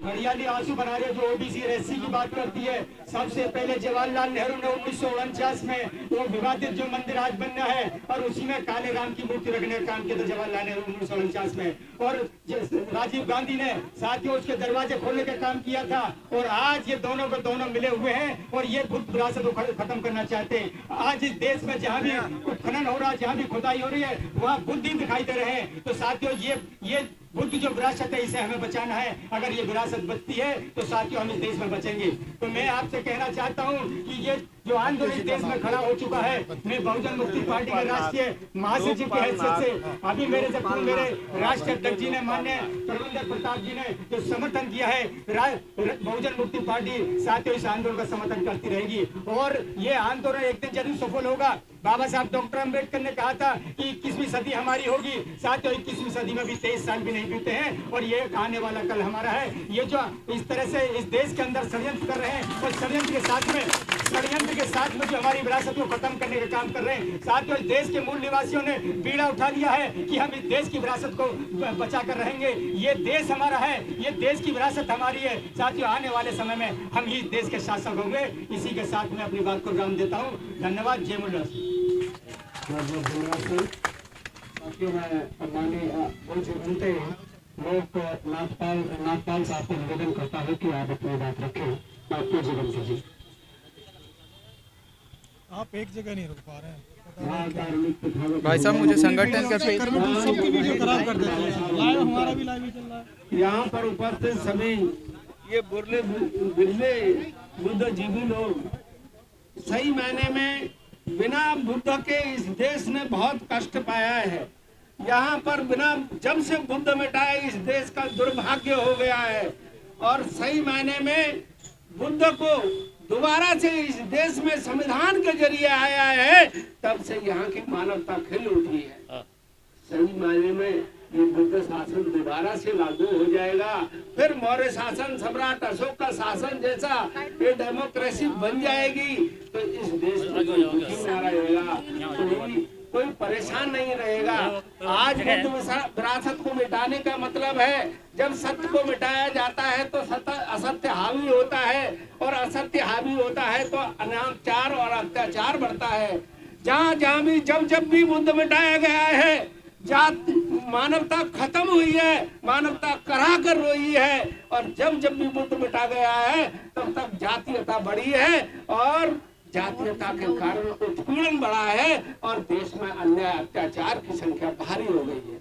हरियाली आंसू बना रहे जो ओबीसी और एससी की बात करती है। सबसे पहले जवाहरलाल नेहरू ने 1949 में वो विवादित जो मंदिर आज बनना है और उसी में काले राम की मूर्ति रखने का काम किया था जवाहरलाल नेहरू 1949 में, और राजीव गांधी ने साथियों उसके दरवाजे खोलने का काम किया था। और आज ये दोनों को दोनों मिले हुए हैं और ये बुद्ध विरासत को खत्म करना चाहते हैं। आज इस देश में जहाँ भी खनन हो रहा है, जहाँ भी खुदाई हो रही है, वहाँ बुद्ध ही दिखाई दे रहे हैं। तो साथियों ये बुद्ध जो विरासत है इसे हमें बचाना है। अगर ये विरासत बचती है तो साथियों हम इस देश में बचेंगे। तो मैं आपसे कहना चाहता हूँ कि ये जो आंदोलन इस देश में खड़ा हो चुका है, मैं बहुजन मुक्ति पार्टी के राष्ट्रीय महासचिव की हैसियत से अभी मेरे राष्ट्रीय अध्यक्ष जी ने, माननीय प्रबंधक प्रताप जी ने जो समर्थन किया है, बहुजन मुक्ति पार्टी साथियों इस आंदोलन का समर्थन करती रहेगी। और ये आंदोलन एक दिन जरूर सफल होगा। बाबा साहब डॉक्टर अम्बेडकर ने कहा था कि 21वीं सदी हमारी होगी। साथियों 21वीं सदी में भी 23 साल भी नहीं बीते हैं और ये आने वाला कल हमारा है। ये जो इस तरह से इस देश के अंदर षड्यंत्र कर रहे हैं और षड्यंत्र के साथ में जो हमारी विरासत को खत्म करने का काम कर रहे हैं, साथियों इस देश के मूल निवासियों ने बीड़ा उठा लिया है कि हम इस देश की विरासत को बचा कर रहेंगे। ये देश हमारा है, ये देश की विरासत हमारी है। साथियों आने वाले समय में हम ही देश के शासक होंगे। इसी के साथ मैं अपनी बात को विराम देता हूँ। धन्यवाद। जय मुल्ला। साथियों मैं लोग नागपाल साहब को निवेदन करता हूँ कि आप अपनी बात रखें। आपको जीवन जी आप एक जगह नहीं रुक पा रहे हैं भाई साहब। मुझे संगठन का सबकी वीडियो खराब कर देते हैं। लाइव हमारा भी लाइव ही चल रहा है। यहाँ पर उपस्थित सभी ये बुर्ले बुद्धिजीवी लोग सही मायने में बिना बुद्ध के इस देश ने बहुत कष्ट पाया है। यहाँ पर बिना जब से बुद्ध मिटाए इस देश का दुर्भाग्य हो गया है। और सही मायने में बुद्ध को दोबारा से इस देश में संविधान के जरिए आया है, तब से यहाँ की मानवता खिल उठी है। सही मायने में ये बुद्ध शासन दोबारा से लागू हो जाएगा, फिर मौर्य शासन, सम्राट अशोक का शासन जैसा ये डेमोक्रेसी बन जाएगी, तो इस देश में कोई दुखी ना रहेगा, कोई परेशान नहीं रहेगा। आज बुद्ध विरासत को मिटाने का मतलब है जब सत्य को मिटाया जाता है तो असत्य हावी होता है, और असत्य हावी होता है तो अनाचार और अत्याचार बढ़ता है। जहाँ भी जब भी बुद्ध मिटाया गया है, जात मानवता खत्म हुई है, मानवता करा कर रोई है। और जब भी बुद्ध मिटा गया है तब जातीयता बढ़ी है और जातीयता के कारण उत्पीड़न बढ़ा है और देश में अन्याय अत्याचार की संख्या भारी हो गई है।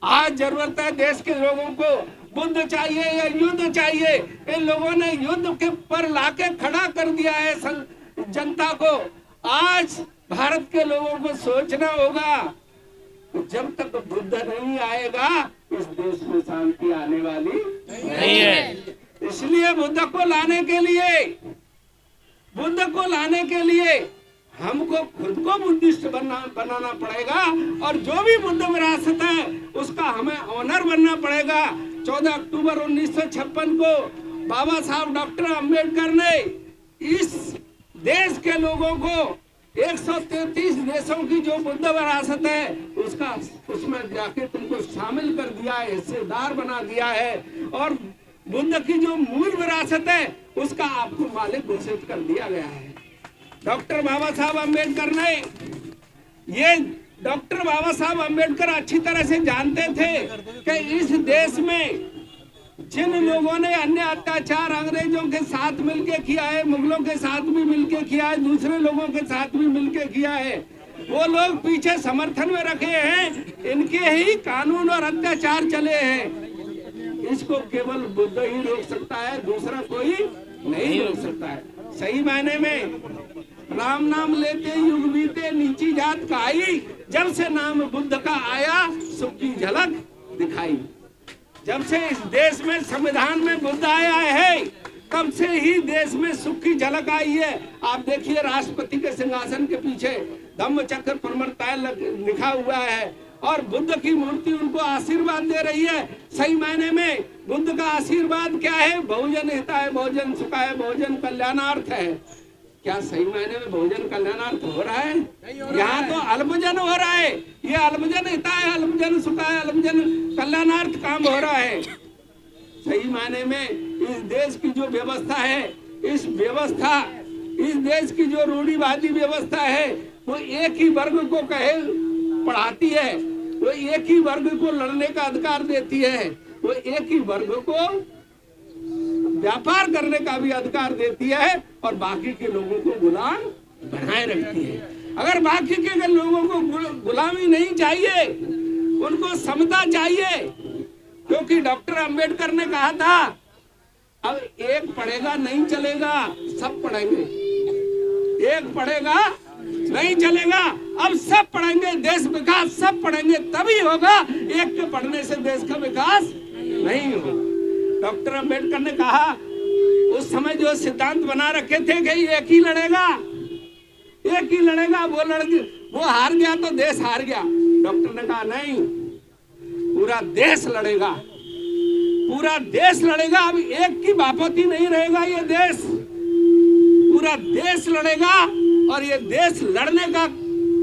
आज जरूरत है देश के लोगों को बुद्ध चाहिए या युद्ध चाहिए। इन लोगों ने युद्ध के पर लाके खड़ा कर दिया है जनता को। आज भारत के लोगों को सोचना होगा, जब तक बुद्ध नहीं आएगा इस देश में शांति आने वाली नहीं है। इसलिए बुद्ध को लाने के लिए हमको खुद को बुद्धिस्ट बनाना पड़ेगा, और जो भी बुद्ध विरासत है उसका हमें ऑनर बनना पड़ेगा। 14 अक्टूबर 1956 को बाबा साहब डॉक्टर अम्बेडकर ने इस देश के लोगों को 133 देशों की जो बुद्ध विरासत है उसमें जाके तुमको शामिल कर दिया है, हिस्सेदार बना दिया है, और बुद्ध की जो मूल विरासत है उसका आपको मालिक घोषित कर दिया गया है। डॉक्टर बाबा साहब अम्बेडकर अच्छी तरह से जानते थे कि इस देश में जिन लोगों ने अन्य अत्याचार अंग्रेजों के साथ मिलके किया है, मुगलों के साथ भी मिलके किया है, दूसरे लोगों के साथ भी मिलके किया है, वो लोग पीछे समर्थन में रखे हैं। इनके ही कानून और अत्याचार चले हैं। इसको केवल बुद्ध ही रोक सकता है, दूसरा कोई नहीं रोक सकता है। सही मायने में राम नाम लेते युग बीते नीची जात का आई, जब से नाम बुद्ध का आया सुख की झलक दिखाई। जब से इस देश में संविधान में बुद्ध आया है तब से ही देश में सुख की झलक आई है। आप देखिए राष्ट्रपति के सिंहासन के पीछे धम्म चक्र प्रमर्ताय लिखा हुआ है और बुद्ध की मूर्ति उनको आशीर्वाद दे रही है। सही मायने में बुद्ध का आशीर्वाद क्या है? बहुजन हिताय बहुजन सुखाय बहुजन कल्याणार्थ है। क्या सही मायने में बहुजन कल्याणार्थ हो रहा है? यहाँ तो अल्पजन हो रहा है। ये अल्पजन हिताय अल्पजन सुखाय अल्पजन कल्याणार्थ काम हो रहा है। सही मायने में इस देश की जो व्यवस्था है, इस देश की जो रूढ़िवादी व्यवस्था है, वो एक ही वर्ग को पढ़ाती है, वो एक ही वर्ग को लड़ने का अधिकार देती है, वो एक ही वर्ग को व्यापार करने का भी अधिकार देती है और बाकी के लोगों को गुलाम बनाए रखती है। अगर बाकी के लोगों को गुलामी नहीं चाहिए, उनको समता चाहिए, क्योंकि डॉक्टर अंबेडकर ने कहा था अब एक पढ़ेगा नहीं चलेगा, सब पढ़ेंगे। एक पढ़ेगा नहीं चलेगा, अब सब पढ़ेंगे, देश विकास सब पढ़ेंगे तभी होगा, एक के पढ़ने से देश का विकास नहीं होगा। डॉक्टर अंबेडकर ने कहा उस समय जो सिद्धांत बना रखे थे कि एक ही लड़ेगा, वो हार गया तो देश हार गया। डॉक्टर ने कहा नहीं, पूरा देश लड़ेगा, पूरा देश लड़ेगा। अब एक की बापती नहीं रहेगा, ये देश, पूरा देश लड़ेगा। और ये देश लड़ने का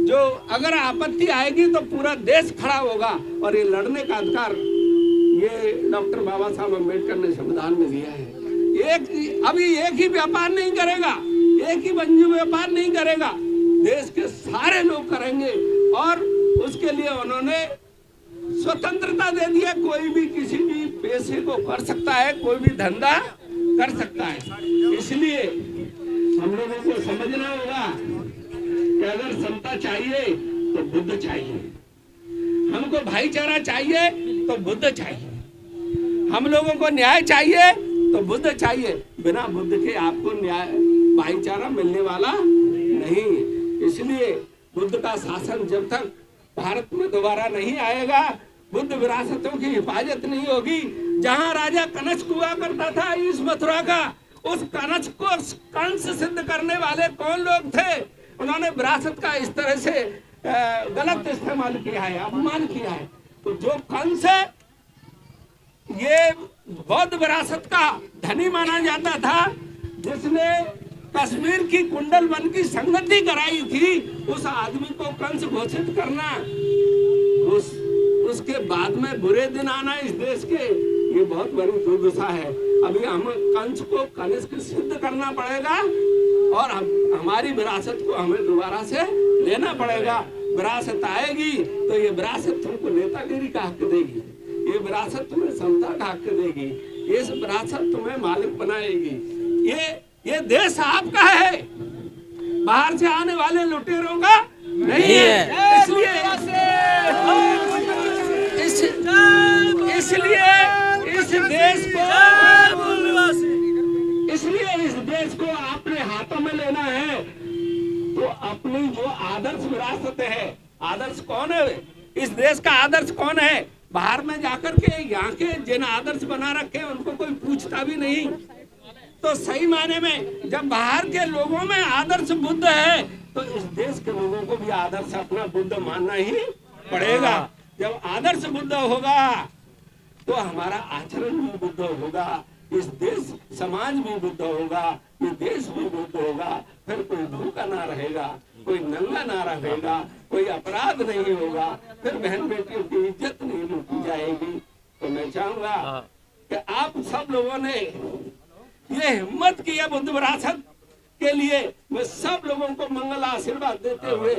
जो अगर आपत्ति आएगी तो पूरा देश खड़ा होगा। और ये लड़ने का अधिकार ये डॉक्टर बाबा साहब अम्बेडकर ने संविधान में दिया है। अभी एक ही व्यापार नहीं करेगा, एक ही बंजू व्यापार नहीं करेगा, देश के सारे लोग करेंगे। और उसके लिए उन्होंने स्वतंत्रता दे दी है, कोई भी किसी भी पैसे को कर सकता है, कोई भी धंधा कर सकता है। इसलिए हम लोगों को समझना होगा कि अगर समता चाहिए तो बुद्ध चाहिए, हमको भाईचारा चाहिए तो बुद्ध चाहिए, हम लोगों को न्याय चाहिए तो बुद्ध चाहिए। बिना बुद्ध के आपको न्याय भाईचारा मिलने वाला नहीं। इसलिए बुद्ध का शासन जब तक भारत में दोबारा नहीं आएगा, बुद्ध विरासतों की हिफाजत नहीं होगी। जहां राजा कनश हुआ करता था इस मथुरा का, उस कनश को कंस सिद्ध करने वाले कौन लोग थे? उन्होंने विरासत का इस तरह से गलत इस्तेमाल किया है, अपमान किया है। तो जो कंस है ये बौद्ध विरासत का धनी माना जाता था, जिसने कश्मीर की कुंडल वन की संगति कराई थी, उस आदमी को कंस घोषित करना, उसके बाद में बुरे दिन आना इस देश के, ये बहुत बड़ी दुर्दशा है। अभी हम कंस को कनिष्क सिद्ध करना पड़ेगा और हमारी विरासत को हमें दोबारा से लेना पड़ेगा। विरासत आएगी तो ये विरासत तुमको नेतागिरी का हक देगी, ये विरासत तुम्हें समता का हक देगी, ये विरासत तुम्हें मालिक बनाएगी। ये देश आपका है, बाहर से आने वाले लुटेरों का नहीं है। इसलिए इस देश को अपने हाथों में लेना है। तो अपनी जो आदर्श विरासत है, आदर्श कौन है? इस देश का आदर्श कौन है? बाहर में जाकर के यहाँ के जिन आदर्श बना रखे उनको कोई पूछता भी नहीं। तो सही मायने में जब बाहर के लोगों में आदर्श बुद्ध है, तो इस देश के लोगों को भी आदर्श अपना बुद्ध मानना ही पड़ेगा। जब आदर्श बुद्ध होगा तो हमारा आचरण भी बुद्ध होगा, इस देश समाज भी बुद्ध होगा, ये देश भी बुद्ध होगा। फिर कोई भूखा ना रहेगा, कोई नंगा ना रहेगा, कोई अपराध नहीं होगा, फिर बहन बेटियों की इज्जत नहीं लूटी जाएगी। तो मैं चाहूंगा कि आप सब लोगों ने ये हिम्मत की है बुद्ध विरासत के लिए। मैं सब लोगों को मंगल आशीर्वाद देते हुए